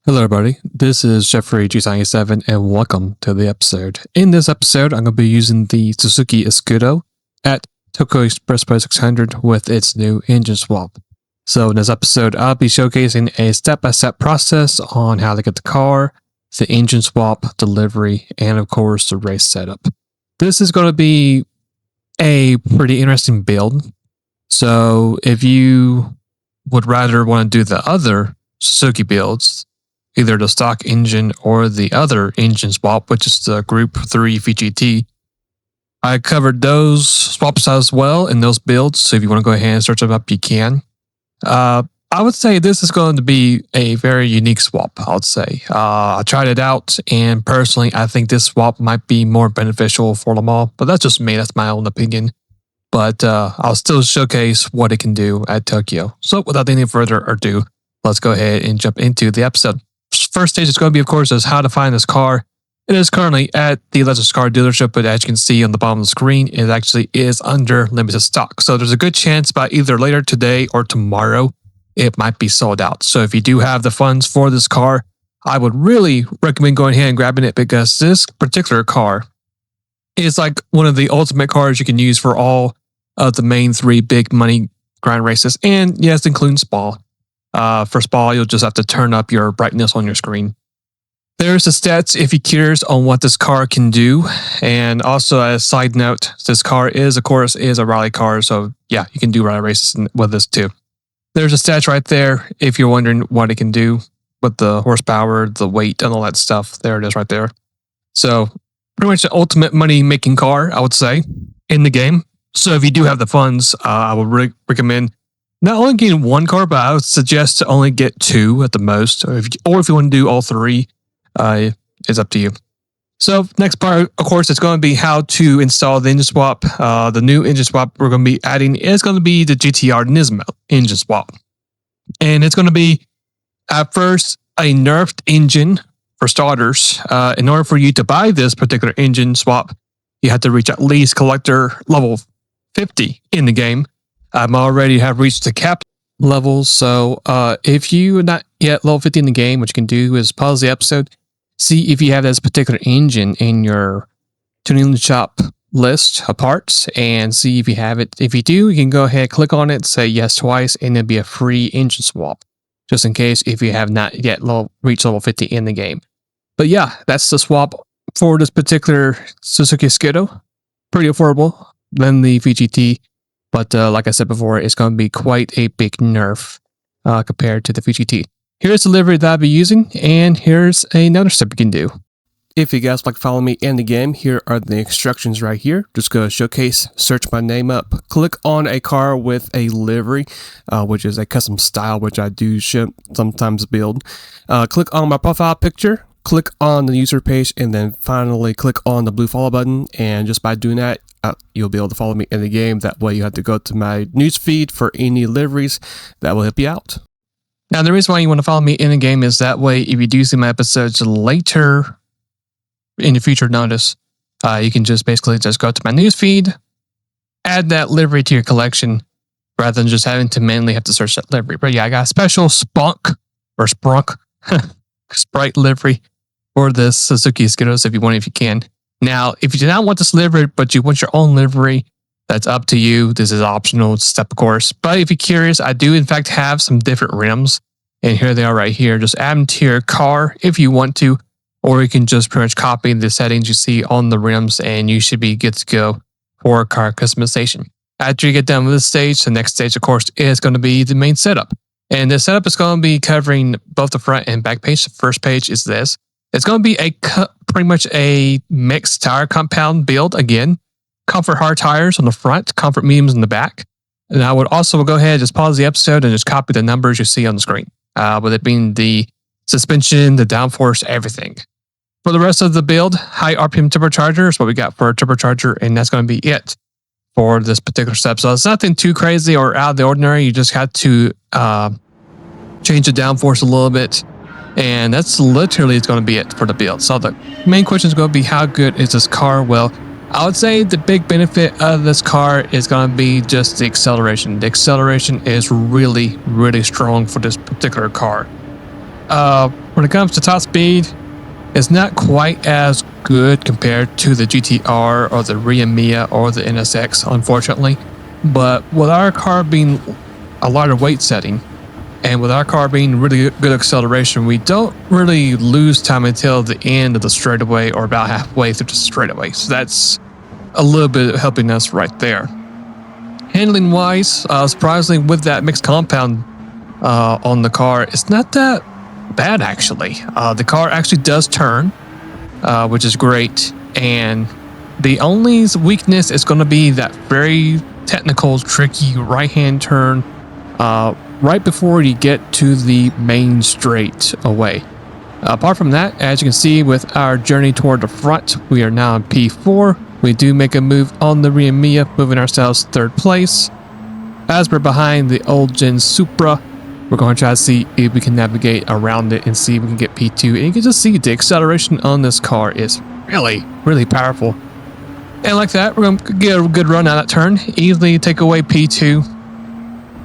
Hello everybody, this is Jeffrey GT7 and welcome to the episode. In this episode, I'm going to be using the Suzuki Escudo at Tokyo Express Pro 600 with its new engine swap. So in this episode, I'll be showcasing a step-by-step process on how to get the car, the engine swap, delivery, and of course the race setup. This is going to be a pretty interesting build. So if you would rather want to do the other Suzuki builds, either the stock engine or the other engine swap, which is the Group 3 VGT. I covered those swaps as well in those builds, so if you want to go ahead and search them up, you can. I would say this is going to be a very unique swap, I would say. I tried it out, and personally, I think this swap might be more beneficial for them all, but that's just me, that's my own opinion. But I'll still showcase what it can do at Tokyo. So without any further ado, let's go ahead and jump into the episode. First stage is going to be, of course, is how to find this car. It is currently at the Lexus car dealership, but as you can see on the bottom of the screen, it actually is under limited stock. So there's a good chance by either later today or tomorrow, it might be sold out. So if you do have the funds for this car, I would really recommend going ahead and grabbing it because this particular car is like one of the ultimate cars you can use for all of the main three big money grind races. And yes, including Spa. For Spa, you'll just have to turn up your brightness on your screen. There's the stats if you're curious on what this car can do. And also, as a side note, this car is, of course, a rally car. So yeah, you can do rally races with this too. There's a stats right there if you're wondering what it can do with the horsepower, the weight, and all that stuff. There it is right there. So pretty much the ultimate money-making car, I would say, in the game. So if you do have the funds, I would recommend not only getting one car, but I would suggest to only get two at the most. Or if you want to do all three, it's up to you. So next part, of course, is going to be how to install the engine swap. The new engine swap we're going to be adding is going to be the GTR Nismo engine swap. And it's going to be, at first, a nerfed engine for starters. In order for you to buy this particular engine swap, you have to reach at least collector level 50 in the game. I'm already have reached the cap levels, so if you are not yet level 50 in the game, what you can do is pause the episode, see if you have this particular engine in your tuning shop list of parts, and see if you have it. If you do, you can go ahead, click on it, say yes twice, and it'll be a free engine swap, just in case if you have not yet reached level 50 in the game. But yeah, that's the swap for this particular Suzuki Escudo. Pretty affordable than the VGT. But like I said before, it's going to be quite a big nerf compared to the VGT. Here's the livery that I'll be using, and here's another step you can do. If you guys like to follow me in the game, here are the instructions right here. Just go to Showcase, search my name up, click on a car with a livery, which is a custom style, which I do sometimes build. Click on my profile picture, click on the user page, and then finally click on the blue follow button. And just by doing that, you'll be able to follow me in the game. That way you have to go to my news feed for any liveries that will help you out. Now, the reason why you want to follow me in the game is that way if you do see my episodes later in the future notice, you can just basically just go to my news feed, add that livery to your collection rather than just having to manually have to search that livery. But yeah, I got a special sprite livery for this Suzuki Escudo, so if you want it, if you can. Now, if you do not want this livery, but you want your own livery, that's up to you. This is optional step, of course. But if you're curious, I do, in fact, have some different rims. And here they are right here. Just add them to your car if you want to. Or you can just pretty much copy the settings you see on the rims, and you should be good to go for car customization. After you get done with this stage, the next stage, of course, is going to be the main setup. And the setup is going to be covering both the front and back page. The first page is this. It's going to be pretty much a mixed tire compound build again. Comfort hard tires on the front, comfort mediums in the back. And I would also go ahead and just pause the episode and just copy the numbers you see on the screen. With it being the suspension, the downforce, everything. For the rest of the build, high RPM turbocharger is what we got for a turbocharger, and that's going to be it for this particular step. So it's nothing too crazy or out of the ordinary. You just had to change the downforce a little bit. And that's literally it's going to be it for the build. So the main question is going to be, how good is this car? Well, I would say the big benefit of this car is going to be just the acceleration. The acceleration is really, really strong for this particular car. When it comes to top speed, it's not quite as good compared to the GTR or the Riamiya or the NSX, unfortunately. But with our car being a lighter weight setting, and with our car being really good acceleration, we don't really lose time until the end of the straightaway or about halfway through the straightaway. So that's a little bit helping us right there. Handling wise, surprisingly, with that mixed compound on the car, it's not that bad actually. The car actually does turn, which is great. And the only weakness is going to be that very technical, tricky right-hand turn right before you get to the main straight away. Apart from that, as you can see with our journey toward the front, we are now in P4. We do make a move on the Riamiya, moving ourselves third place. As we're behind the old gen Supra, we're going to try to see if we can navigate around it and see if we can get P2. And you can just see the acceleration on this car is really, really powerful. And like that, we're going to get a good run out of that turn, easily take away P2.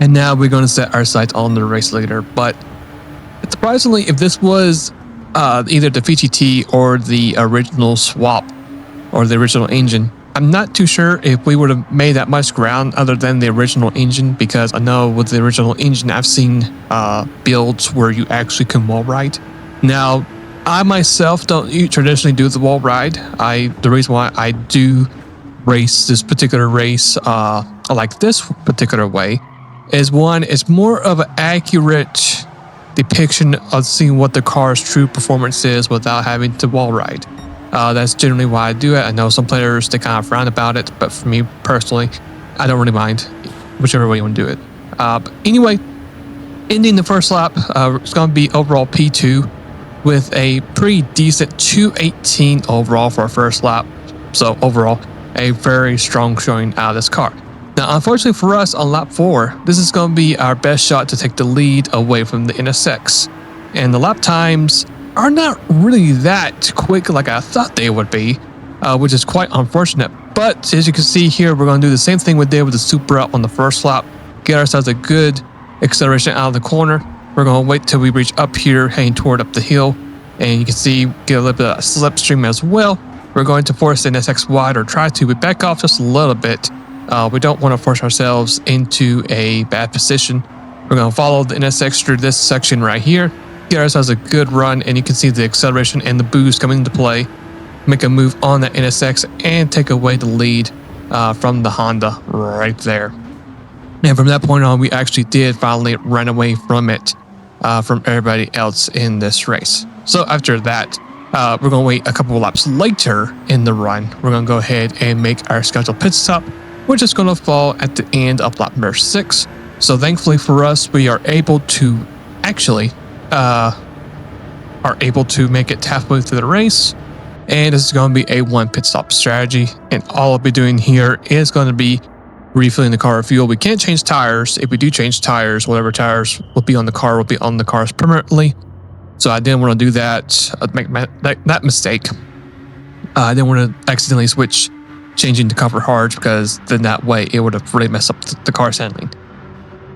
And now we're going to set our sights on the race leader. But surprisingly, if this was either the VGT or the original swap or the original engine, I'm not too sure if we would have made that much ground other than the original engine, because I know with the original engine, I've seen builds where you actually can wall ride. Now, I myself don't traditionally do the wall ride. The reason why I do race this particular race like this particular way is one, it's more of an accurate depiction of seeing what the car's true performance is without having to wall ride. That's generally why I do it. I know some players, they kind of frown about it, but for me personally, I don't really mind whichever way you want to do it. But anyway, ending the first lap, it's going to be overall P2 with a pretty decent 218 overall for our first lap. So overall, a very strong showing out of this car. Now, unfortunately for us on lap 4, this is going to be our best shot to take the lead away from the NSX. And the lap times are not really that quick like I thought they would be, which is quite unfortunate. But as you can see here, we're going to do the same thing we did with the Supra on the first lap, get ourselves a good acceleration out of the corner. We're going to wait till we reach up here, heading toward up the hill, and you can see get a little bit of slipstream as well. We're going to force the NSX wide, or try to, but back off just a little bit. We don't want to force ourselves into a bad position. We're going to follow the NSX through this section right here, get ourselves a good run, and you can see the acceleration and the boost coming into play. Make a move on that NSX and take away the lead from the Honda right there. And from that point on, we actually did finally run away from it, from everybody else in this race. So after that, we're going to wait a couple of laps later in the run. We're going to go ahead and make our scheduled pit stop, which is going to fall at the end of lap number 6. So thankfully for us, we are able to actually make it halfway through the race. And this is going to be a one pit stop strategy. And all I'll be doing here is going to be refilling the car with fuel. We can't change tires. If we do change tires, whatever tires will be on the car will be on the cars permanently. So I didn't want to do that, make that mistake. I didn't want to accidentally switch changing to cover hards, because then that way it would have really messed up the car's handling.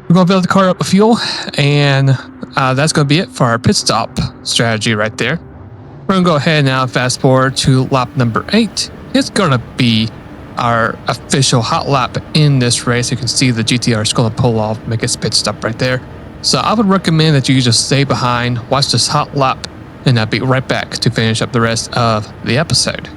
We're going to fill the car up with fuel, and that's going to be it for our pit stop strategy right there. We're going to go ahead now and fast forward to lap number 8. It's going to be our official hot lap in this race. You can see the GTR is going to pull off, make its pit stop right there. So I would recommend that you just stay behind, watch this hot lap, and I'll be right back to finish up the rest of the episode.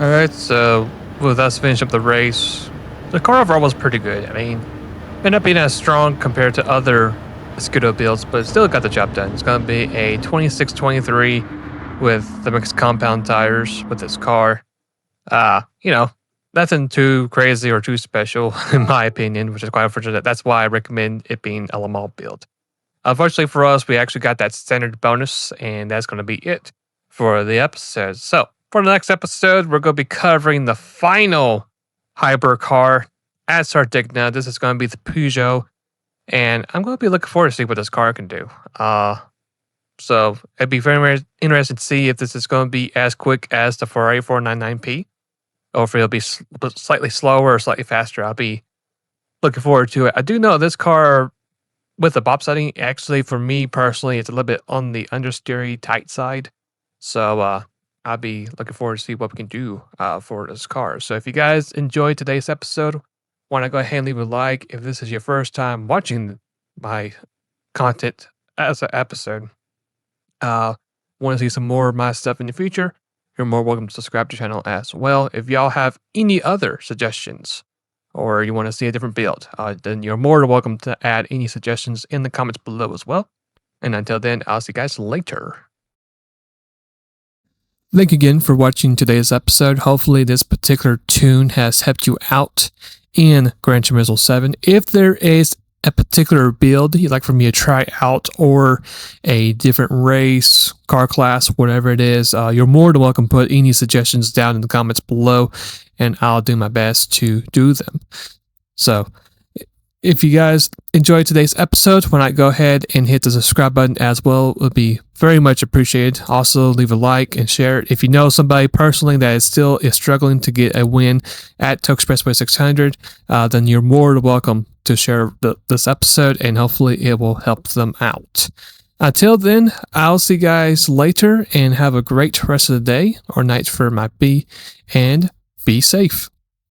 Alright, so with us finishing up the race, the car overall was pretty good. I mean, may not being as strong compared to other Escudo builds, but it still got the job done. It's going to be a 2623 with the mixed compound tires with this car. Nothing too crazy or too special in my opinion, which is quite unfortunate. That's why I recommend it being a Le Mans build. Unfortunately for us, we actually got that standard bonus, and that's going to be it for the episode. So, for the next episode, we're going to be covering the final hybrid car at Sardinia. This is going to be the Peugeot, and I'm going to be looking forward to see what this car can do. So it'd be very interesting to see if this is going to be as quick as the Ferrari 499P, or if it'll be slightly slower or slightly faster. I'll be looking forward to it. I do know this car with the bob setting, actually, for me personally, it's a little bit on the understeery tight side. So I'll be looking forward to see what we can do for this car. So if you guys enjoyed today's episode, want to go ahead and leave a like. If this is your first time watching my content as an episode, want to see some more of my stuff in the future, you're more welcome to subscribe to the channel as well. If y'all have any other suggestions or you want to see a different build, then you're more than welcome to add any suggestions in the comments below as well. And until then, I'll see you guys later. Thank you again for watching today's episode. Hopefully this particular tune has helped you out in Gran Turismo 7. If there is a particular build you'd like for me to try out, or a different race, car class, whatever it is, you're more than welcome to put any suggestions down in the comments below, and I'll do my best to do them. So if you guys enjoyed today's episode, why not go ahead and hit the subscribe button as well? It would be very much appreciated. Also, leave a like and share it. If you know somebody personally that is struggling to get a win at Tokyo Expressway 600, then you're more than welcome to share this episode, and hopefully it will help them out. Until then, I'll see you guys later, and have a great rest of the day or night for it might be, and be safe.